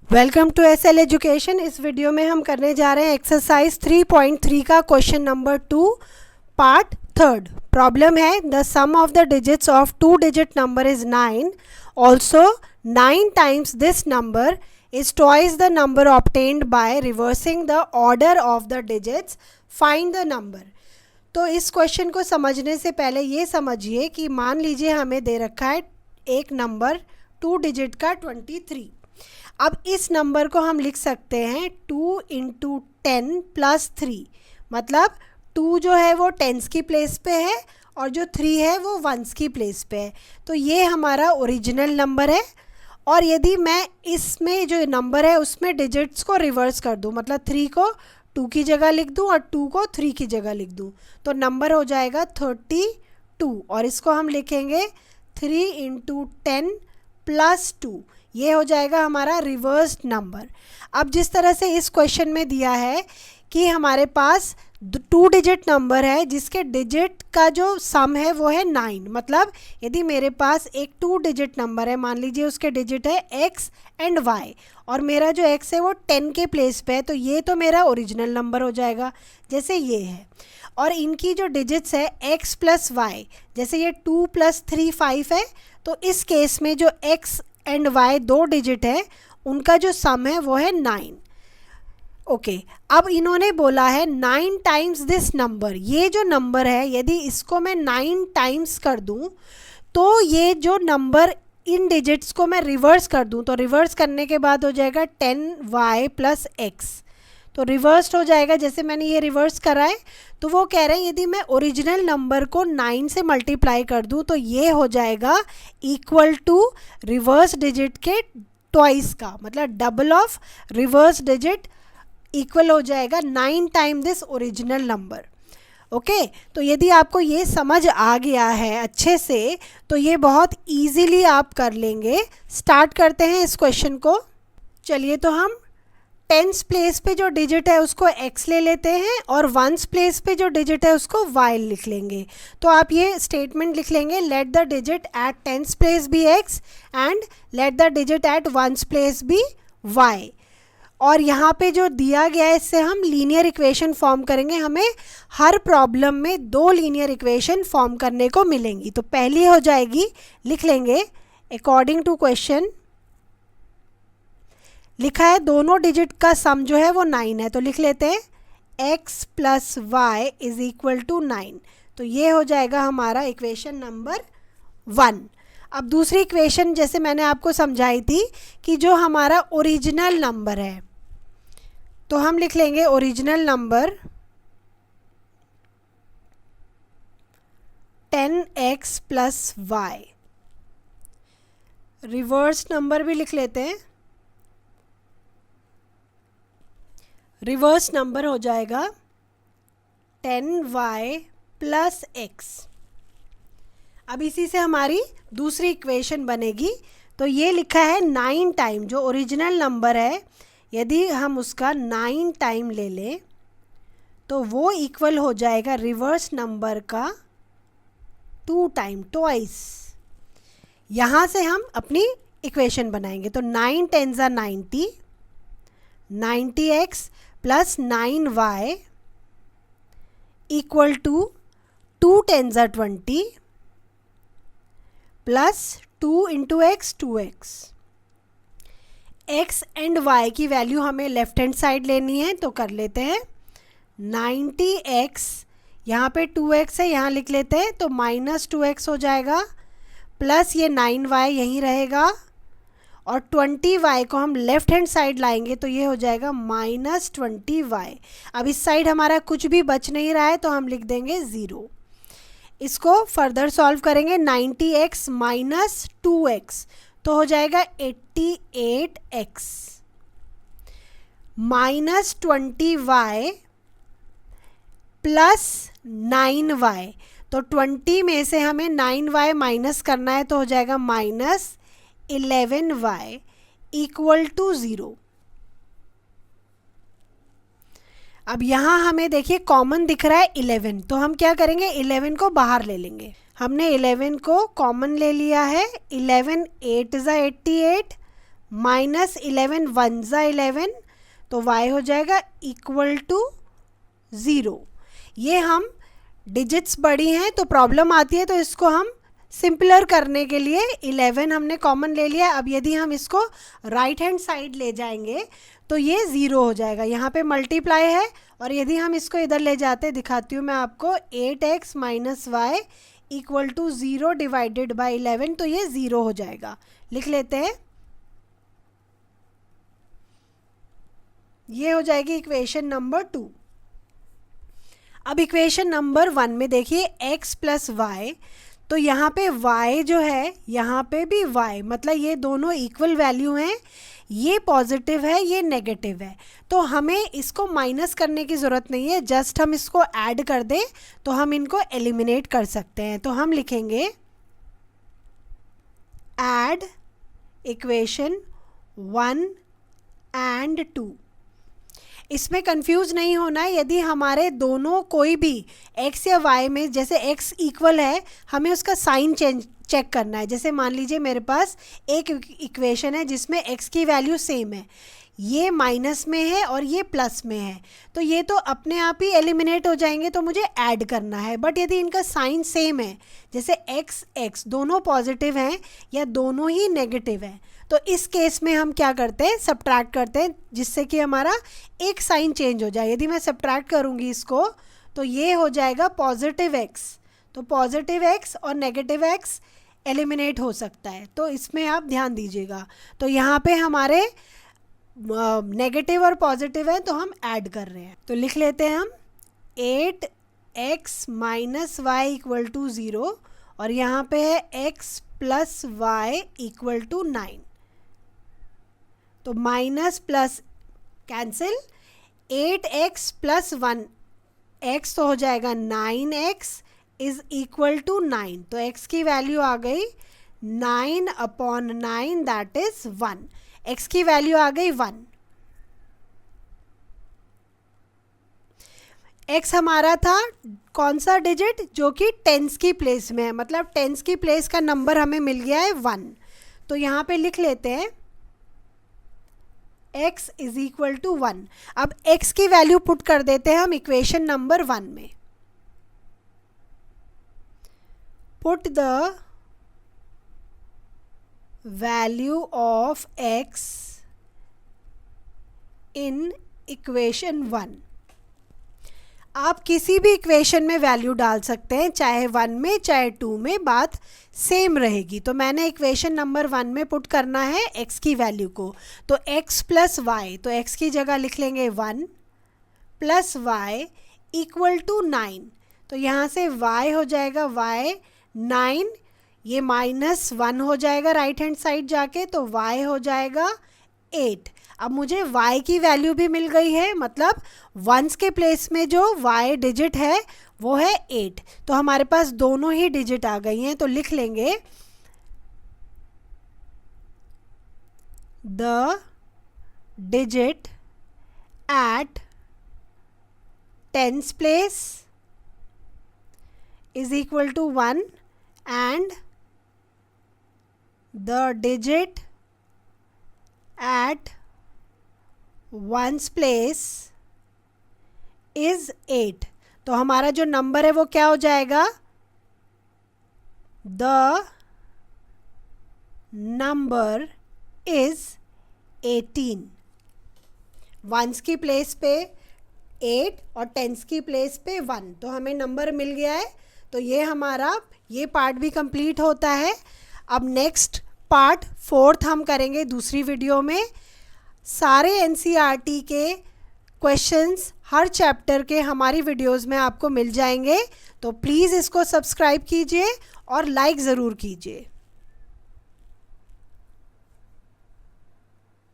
Welcome to SL education. इस video में हम करने जा रहे हैं एक्सरसाइज 3.3 का question number 2 part third. Problem है the sum of the digits of 2 digit number is 9। Also 9 times this number is twice the number obtained by reversing the order of the digits. Find the number. तो इस question को समझने से पहले ये समझिए कि मान लीजिए हमें दे रखा है एक नंबर 2 डिजिट का 23। अब इस नंबर को हम लिख सकते हैं 2 इंटू 10 प्लस 3, मतलब 2 जो है वो टेंस की प्लेस पे है और जो 3 है वो वंस की प्लेस पे है। तो ये हमारा ओरिजिनल नंबर है। और यदि मैं इसमें जो नंबर है उसमें डिजिट्स को रिवर्स कर दूं, मतलब 3 को 2 की जगह लिख दूं और 2 को 3 की जगह लिख दूं, तो नंबर हो जाएगा 32। और इसको हम लिखेंगे 3 इंटू 10 प्लस 2, ये हो जाएगा हमारा रिवर्स्ड नंबर। अब जिस तरह से इस क्वेश्चन में दिया है कि हमारे पास 2 डिजिट नंबर है जिसके डिजिट का जो सम है वो है 9, मतलब यदि मेरे पास एक 2 डिजिट नंबर है, मान लीजिए उसके डिजिट है x एंड y और मेरा जो x है वो 10 के प्लेस पे है, तो ये तो मेरा ओरिजिनल नंबर हो जाएगा जैसे ये है। और इनकी जो डिजिट्स है x प्लस y, जैसे ये 2 प्लस 3 5 है, तो इस केस में जो x एंड y 2 डिजिट है उनका जो सम है वो है 9। ओके, अब इन्होंने बोला है 9 टाइम्स दिस नंबर। ये जो नंबर है यदि इसको मैं 9 टाइम्स कर दूं तो ये जो नंबर इन डिजिट्स को मैं रिवर्स कर दूं, तो रिवर्स करने के बाद हो जाएगा 10y प्लस x, तो रिवर्स्ड हो जाएगा। जैसे मैंने ये रिवर्स करा है तो वो कह रहे हैं यदि मैं ओरिजिनल नंबर को 9 से मल्टीप्लाई कर दूं तो ये हो जाएगा इक्वल टू रिवर्स डिजिट के ट्वाइस का, मतलब double of reverse digit equal हो जाएगा 9 time this original number. Okay, तो यदि आपको ये समझ आ गया है अच्छे से तो ये बहुत ईजीली आप कर लेंगे। स्टार्ट करते हैं इस क्वेश्चन को। चलिए, तो हम टेंस प्लेस पे जो डिजिट है उसको x ले लेते हैं और वंस प्लेस पे जो डिजिट है उसको y लिख लेंगे। तो आप ये स्टेटमेंट लिख लेंगे, let the digit at tens place be x and let the digit at ones place be y। और यहाँ पे जो दिया गया है इससे हम लीनियर इक्वेशन फॉर्म करेंगे। हमें हर प्रॉब्लम में 2 लीनियर इक्वेशन फॉर्म करने को मिलेंगी। तो पहली हो जाएगी, लिख लेंगे अकॉर्डिंग टू क्वेश्चन, लिखा है दोनों डिजिट का सम जो है वो 9 है, तो लिख लेते हैं x plus y is equal to 9। तो ये हो जाएगा हमारा इक्वेशन नंबर 1। अब दूसरी इक्वेशन जैसे मैंने आपको समझाई थी कि जो हमारा ओरिजिनल नंबर है, तो हम लिख लेंगे original number 10x plus y. Reverse number भी लिख लेते हैं, रिवर्स नंबर हो जाएगा 10y प्लस x। अब इसी से हमारी दूसरी इक्वेशन बनेगी। तो ये लिखा है 9 टाइम, जो ओरिजिनल नंबर है यदि हम उसका 9 टाइम ले लें तो वो इक्वल हो जाएगा रिवर्स नंबर का 2 टाइम, ट्वाइस। यहाँ से हम अपनी इक्वेशन बनाएंगे। तो 9 10 ज़ा 90, 90x plus 9y equal to 2 10 ज़ा 20 plus 2 into x 2x। x and y की वैल्यू हमें लेफ्ट हैंड साइड लेनी है, तो कर लेते हैं 90x, यहाँ पे 2x है यहाँ लिख लेते हैं, तो माइनस 2x हो जाएगा, प्लस ये 9y यहीं रहेगा और 20y को हम लेफ्ट हैंड साइड लाएंगे तो ये हो जाएगा माइनस 20y। अब इस साइड हमारा कुछ भी बच नहीं रहा है तो हम लिख देंगे 0। इसको फर्दर सॉल्व करेंगे, 90x माइनस 2x तो हो जाएगा 88x minus 20y plus 9y। तो 20 में से हमें 9y माइनस करना है तो हो जाएगा माइनस 11y इक्वल टू 0। अब यहाँ हमें देखिए कॉमन दिख रहा है 11, तो हम क्या करेंगे 11 को बाहर ले लेंगे। हमने 11 को कॉमन ले लिया है, 11 8 ज़ा 88 माइनस 11 वन ज़ा 11, तो y हो जाएगा इक्वल टू 0। ये हम डिजिट्स बड़ी हैं तो प्रॉब्लम आती है, तो इसको हम सिंपलर करने के लिए 11 हमने कॉमन ले लिया। अब यदि हम इसको राइट हैंड साइड ले जाएंगे तो ये 0 हो जाएगा, यहाँ पे मल्टीप्लाई है। और यदि हम इसको इधर ले जाते, दिखाती हूँ मैं आपको, 8x minus y equal to 0 divided by 11, तो ये 0 हो जाएगा। लिख लेते हैं, ये हो जाएगी इक्वेशन नंबर 2। अब इक्वेशन नंबर 1 में देखिए x प्लस वाई, तो यहाँ पे y जो है, यहाँ पे भी y, मतलब ये दोनों इक्वल वैल्यू हैं, ये पॉजिटिव है ये नेगेटिव है, तो हमें इसको माइनस करने की ज़रूरत नहीं है, जस्ट हम इसको ऐड कर दें तो हम इनको एलिमिनेट कर सकते हैं। तो हम लिखेंगे ऐड इक्वेशन 1 एंड 2। इसमें कंफ्यूज नहीं होना है, यदि हमारे दोनों कोई भी x या y में, जैसे x इक्वल है, हमें उसका साइन चेक करना है। जैसे मान लीजिए मेरे पास एक इक्वेशन है जिसमें x की वैल्यू सेम है, ये माइनस में है और ये प्लस में है, तो ये तो अपने आप ही एलिमिनेट हो जाएंगे, तो मुझे ऐड करना है। बट यदि इनका साइन सेम है, जैसे x दोनों पॉजिटिव हैं या दोनों ही नेगेटिव हैं, तो इस केस में हम क्या करते हैं, सब्ट्रैक्ट करते हैं, जिससे कि हमारा एक साइन चेंज हो जाए। यदि मैं सब्ट्रैक्ट करूँगी इसको तो ये हो जाएगा पॉजिटिव x, तो पॉजिटिव x और नेगेटिव x एलिमिनेट हो सकता है, तो इसमें आप ध्यान दीजिएगा। तो यहाँ पे हमारे नेगेटिव और पॉजिटिव है तो हम ऐड कर रहे हैं, तो लिख लेते हैं हम 8x minus y equal to 0, और यहाँ पे है x plus y equal to 9, तो minus plus cancel, 8x plus 1x तो हो जाएगा 9x इज इक्वल टू 9, तो x की वैल्यू आ गई 9/9, दैट इज 1। x की वैल्यू आ गई 1। x हमारा था कौन सा डिजिट, जो कि टेंस की प्लेस में है, मतलब टेंस की प्लेस का नंबर हमें मिल गया है 1, तो यहाँ पे लिख लेते हैं x इज इक्वल टू 1। अब x की वैल्यू पुट कर देते हैं हम इक्वेशन नंबर 1 में। Put the value of x in equation 1। आप किसी भी इक्वेशन में वैल्यू डाल सकते हैं, चाहे 1 में चाहे 2 में, बात सेम रहेगी। तो मैंने इक्वेशन नंबर 1 में पुट करना है x की वैल्यू को, तो x प्लस वाई, तो x की जगह लिख लेंगे 1 प्लस वाई इक्वल टू 9, तो यहाँ से y हो जाएगा y 9, ये माइनस 1 हो जाएगा राइट हैंड साइड जाके, तो y हो जाएगा 8। अब मुझे y की वैल्यू भी मिल गई है, मतलब वंस के प्लेस में जो y डिजिट है वो है 8, तो हमारे पास दोनों ही डिजिट आ गई हैं, तो लिख लेंगे the digit at tens place is equal to 1 and the digit at ones place is 8। तो हमारा जो नंबर है वो क्या हो जाएगा, द नंबर इज 18। वंस की प्लेस पे 8 और टेंस की प्लेस पे 1, तो हमें नंबर मिल गया है। तो ये हमारा ये पार्ट भी कंप्लीट होता है। अब नेक्स्ट पार्ट 4th हम करेंगे दूसरी वीडियो में। सारे NCERT के क्वेश्चंस हर चैप्टर के हमारी वीडियोस में आपको मिल जाएंगे, तो प्लीज़ इसको सब्सक्राइब कीजिए और लाइक ज़रूर कीजिए।